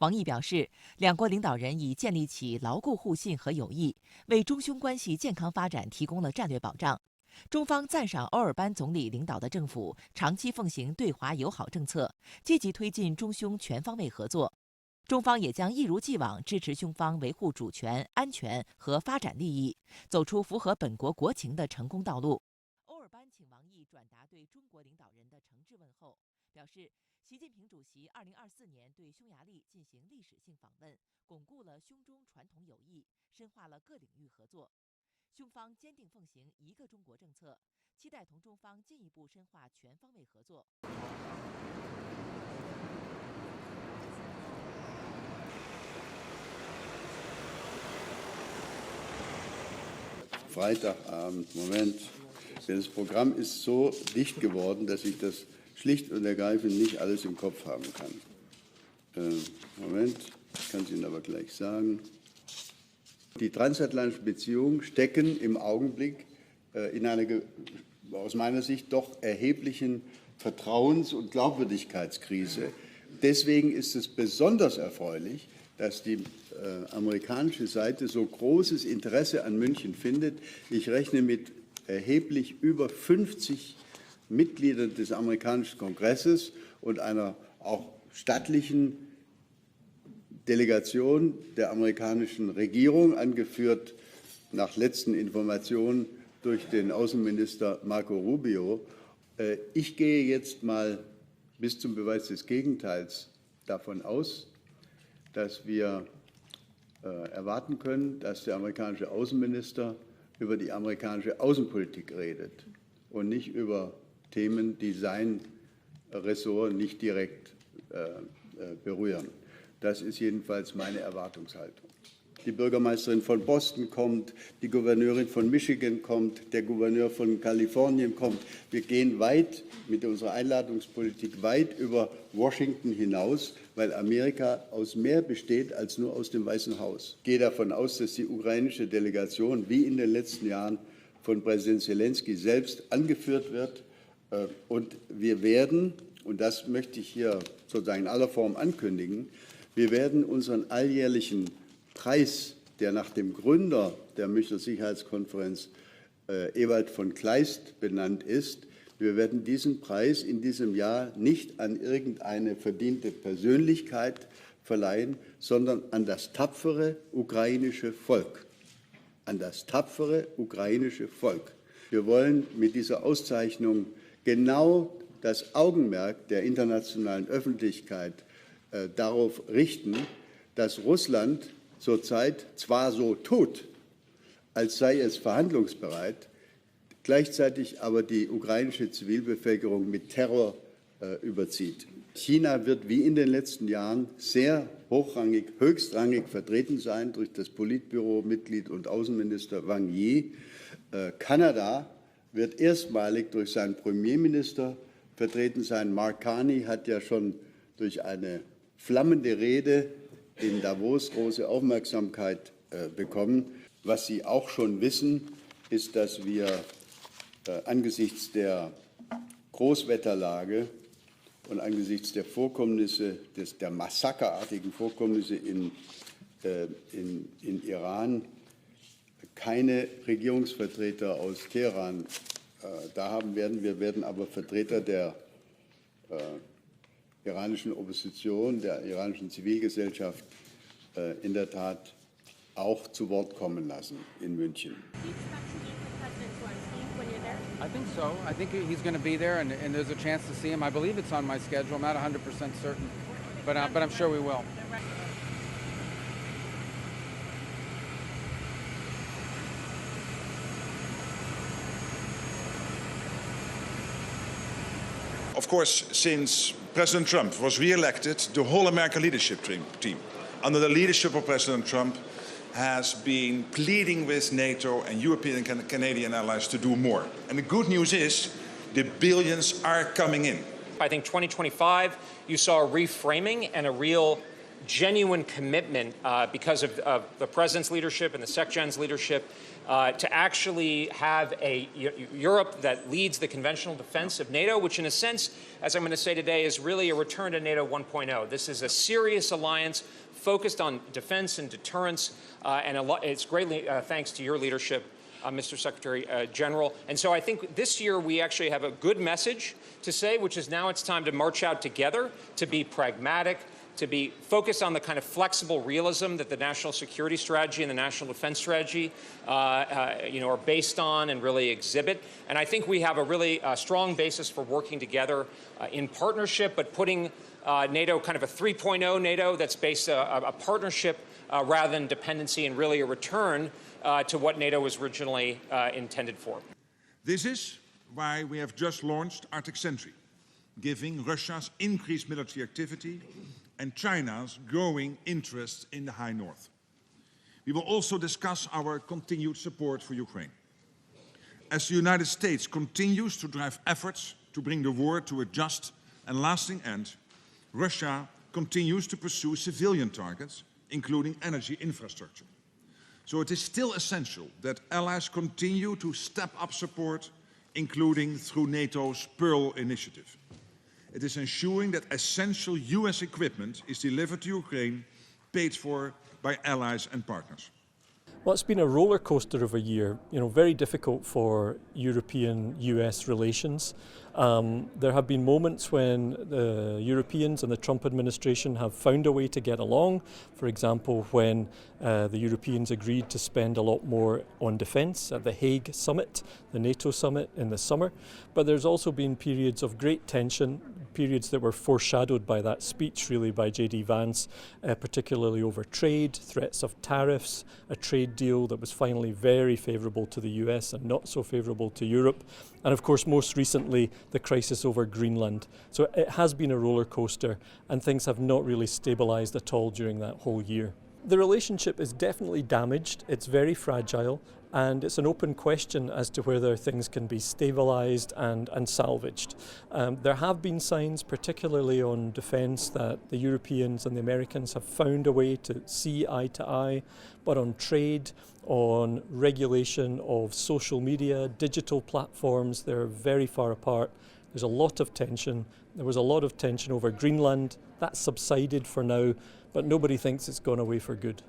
王毅表示，两国领导人已建立起牢固互信和友谊，为中匈关系健康发展提供了战略保障。中方赞赏奥尔班总理领导的政府长期奉行对华友好政策，积极推进中匈全方位合作。中方也将一如既往支持匈方维护主权、安全和发展利益，走出符合本国国情的成功道路。欧尔班请王毅转达对中国领导人的诚挚问候，表示习近平主席2024年对匈牙利进行历史性访问，巩固了匈中传统友谊，深化了各领域合作。匈方坚定奉行一个中国政策，期待同中方进一步深化全方位合作。Freitagabend, Moment. Das Programm ist so dicht geworden, dass ich das schlicht und ergreifend nicht alles im Kopf haben kann. Moment, ich kann es Ihnen aber gleich sagen. Die transatlantischen Beziehungen stecken im Augenblick in einer aus meiner Sicht doch erheblichen Vertrauens- und Glaubwürdigkeitskrise. Deswegen ist es besonders erfreulich, dass die amerikanische Seite so großes Interesse an München findet. Ich rechne mit erheblich über 50 Mitgliedern des amerikanischen Kongresses und einer auch stattlichen Delegation der amerikanischen Regierung, angeführt nach letzten Informationen durch den Außenminister Marco Rubio. Ich gehe jetzt mal bis zum Beweis des Gegenteils davon aus, dass wir erwarten können, dass der amerikanische Außenminister über die amerikanische Außenpolitik redet und nicht über Themen, die sein Ressort nicht direkt berühren. Das ist jedenfalls meine Erwartungshaltung. Die Bürgermeisterin von Boston kommt, die Gouverneurin von Michigan kommt, der Gouverneur von Kalifornien kommt. Wir gehen weit mit unserer Einladungspolitik weit über Washington hinaus, weil Amerika aus mehr besteht als nur aus dem Weißen Haus. Ich gehe davon aus, dass die ukrainische Delegation wie in den letzten Jahren von Präsident Zelensky selbst angeführt wird. Und wir werden, und das möchte ich hier sozusagen in aller Form ankündigen, wir werden unseren alljährlichen Preis, der nach dem Gründer der Münchner Sicherheitskonferenz, Ewald von Kleist, benannt ist, wir werden diesen Preis in diesem Jahr nicht an irgendeine verdiente Persönlichkeit verleihen, sondern an das tapfere ukrainische Volk. An das tapfere ukrainische Volk. Wir wollen mit dieser Auszeichnung genau das Augenmerk der internationalen Öffentlichkeit darauf richten, dass Russland zurzeit zwar so tut, als sei es verhandlungsbereit, gleichzeitig aber die ukrainische Zivilbevölkerung mit Terror überzieht. China wird wie in den letzten Jahren sehr hochrangig, höchstrangig vertreten sein durch das Politbüro-Mitglied und Außenminister Wang Yi. Kanada wird erstmalig durch seinen Premierminister vertreten sein. Mark Carney hat ja schon durch eine flammende Rede in Davos große Aufmerksamkeit bekommen. Was Sie auch schon wissen, ist, dass wir angesichts der Großwetterlage und angesichts der Vorkommnisse, der massakerartigen Vorkommnisse in Iran keine Regierungsvertreter aus Teheran da haben werden. Wir werden aber Vertreter der iranischen Opposition, der iranischen Zivilgesellschaft in der Tat auch zu Wort kommen lassen in München. I think so. I think he's going to be there, and there's a chance to see him. I believe it's on my schedule. I'm not 100% certain, but I'm sure we will. Of course, since President Trump was re-elected, the whole American leadership team, under the leadership of President Trump, has been pleading with NATO and European and Canadian allies to do more. And the good news is the billions are coming in. I think 2025, you saw a reframing and a real genuine commitment because of the President's leadership and the SecGen's leadership to actually have a Europe that leads the conventional defense of NATO, which in a sense, as I'm going to say today, is really a return to NATO 1.0. This is a serious alliance focused on defense and deterrence, and it's greatly thanks to your leadership, Mr. Secretary General. And so I think this year we actually have a good message to say, which is now it's time to march out together, to be pragmatic, to be focused on the kind of flexible realism that the national security strategy and the national defense strategy are based on and really exhibit. And I think we have a really strong basis for working together in partnership, but putting NATO kind of a 3.0 NATO that's based a partnership rather than dependency, and really a return to what NATO was originally intended for. This is why we have just launched Arctic Sentry, giving Russia's increased military activity and China's growing interest in the High North. We will also discuss our continued support for Ukraine. As the United States continues to drive efforts to bring the war to a just and lasting end, Russia continues to pursue civilian targets, including energy infrastructure. So it is still essential that allies continue to step up support, including through NATO's Pearl initiative. It is ensuring that essential US equipment is delivered to Ukraine, paid for by allies and partners. Well, it's been a roller coaster of a year, very difficult for European-US relations. There have been moments when the Europeans and the Trump administration have found a way to get along. For example, when the Europeans agreed to spend a lot more on defence at the Hague summit, the NATO summit in the summer. But there's also been periods of great tension, periods that were foreshadowed by that speech really by J.D. Vance, particularly over trade, threats of tariffs, a trade deal that was finally very favourable to the US and not so favourable to Europe, and of course most recently the crisis over Greenland. So it has been a roller coaster, and things have not really stabilised at all during that whole year. The relationship is definitely damaged, it's very fragile, and it's an open question as to whether things can be stabilised and salvaged. There have been signs, particularly on defence, that the Europeans and the Americans have found a way to see eye to eye, but on trade, on regulation of social media, digital platforms, they're very far apart. There's a lot of tension. There was a lot of tension over Greenland. That's subsided for now, but nobody thinks it's gone away for good.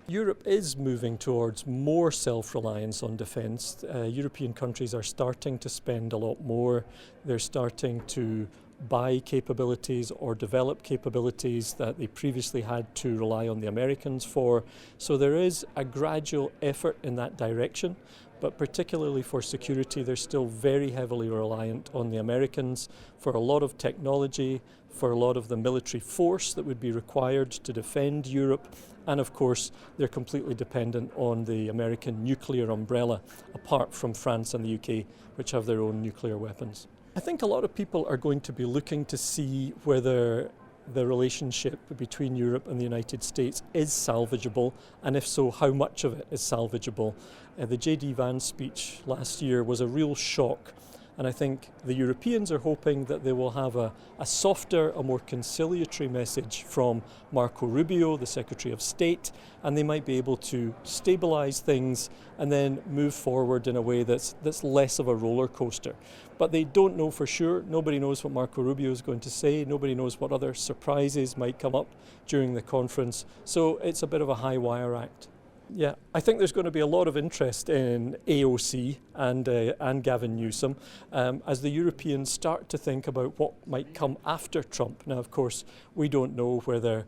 Europe is moving towards more self-reliance on defence. European countries are starting to spend a lot more. They're starting to buy capabilities or develop capabilities that they previously had to rely on the Americans for. So there is a gradual effort in that direction, but particularly for security, they're still very heavily reliant on the Americans for a lot of technology, for a lot of the military force that would be required to defend Europe. And of course, they're completely dependent on the American nuclear umbrella, apart from France and the UK, which have their own nuclear weapons. I think a lot of people are going to be looking to see whether the relationship between Europe and the United States is salvageable, and if so, how much of it is salvageable. The J.D. Vance speech last year was a real shock. And I think the Europeans are hoping that they will have a softer, a more conciliatory message from Marco Rubio, the Secretary of State, and they might be able to stabilise things and then move forward in a way that's less of a roller coaster. But they don't know for sure. Nobody knows what Marco Rubio is going to say. Nobody knows what other surprises might come up during the conference. So it's a bit of a high wire act. Yeah, I think there's going to be a lot of interest in AOC and Gavin Newsom as the Europeans start to think about what might come after Trump. Now, of course, we don't know whether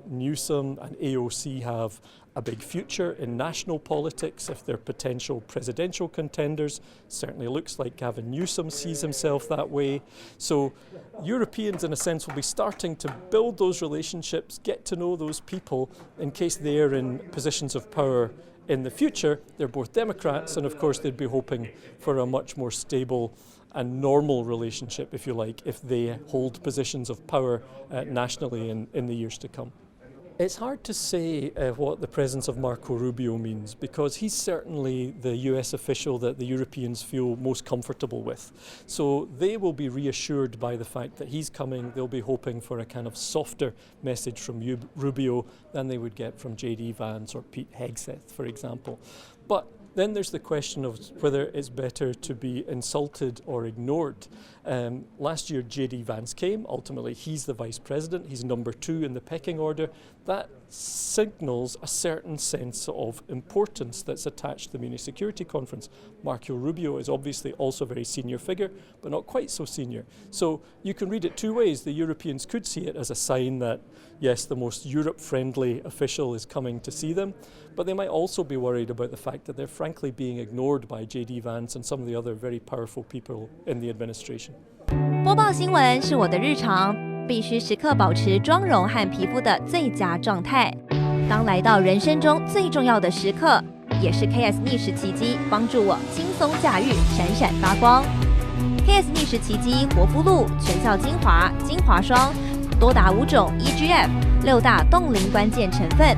Newsom and AOC have a big future in national politics, if they're potential presidential contenders. Certainly looks like Gavin Newsom sees himself that way. So Europeans, in a sense, will be starting to build those relationships, get to know those people in case they're in positions of power in the future. They're both Democrats, and of course they'd be hoping for a much more stable and normal relationship, if you like, if they hold positions of power nationally in the years to come. It's hard to say what the presence of Marco Rubio means, because he's certainly the US official that the Europeans feel most comfortable with. So they will be reassured by the fact that he's coming. They'll be hoping for a kind of softer message from Rubio than they would get from J.D. Vance or Pete Hegseth, for example. But then there's the question of whether it's better to be insulted or ignored. Last year, J.D. Vance came. Ultimately, he's the vice president. He's number 2 in the pecking order. That signals a certain sense of importance that's attached to the Munich Security Conference. Marco Rubio is obviously also a very senior figure, but not quite so senior. So you can read it two ways. The Europeans could see it as a sign that, yes, the most Europe-friendly official is coming to see them, but they might also be worried about the fact that they're frankly being ignored by J.D. Vance and some of the other very powerful people in the administration. 播报新闻是我的日常，必须时刻保持妆容和皮肤的最佳状态。当来到人生中最重要的时刻，也是 KS 逆时奇迹帮助我轻松驾驭，闪闪发光。KS 逆时奇迹活肤露全效精华、精华霜，多达5种 EGF 6大冻龄关键成分，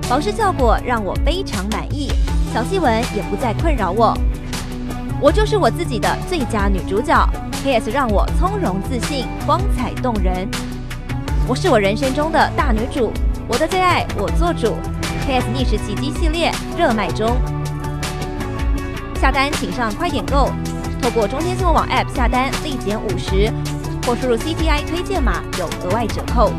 保湿效果让我非常满意，小细纹也不再困扰我。我就是我自己的最佳女主角。KS 让我从容自信，光彩动人。我是我人生中的大女主，我的最爱我做主。KS 逆时奇迹系列热卖中，下单请上快点购，透过中天新闻网 App 下单立减50，或输入 CTI 推荐码有额外折扣。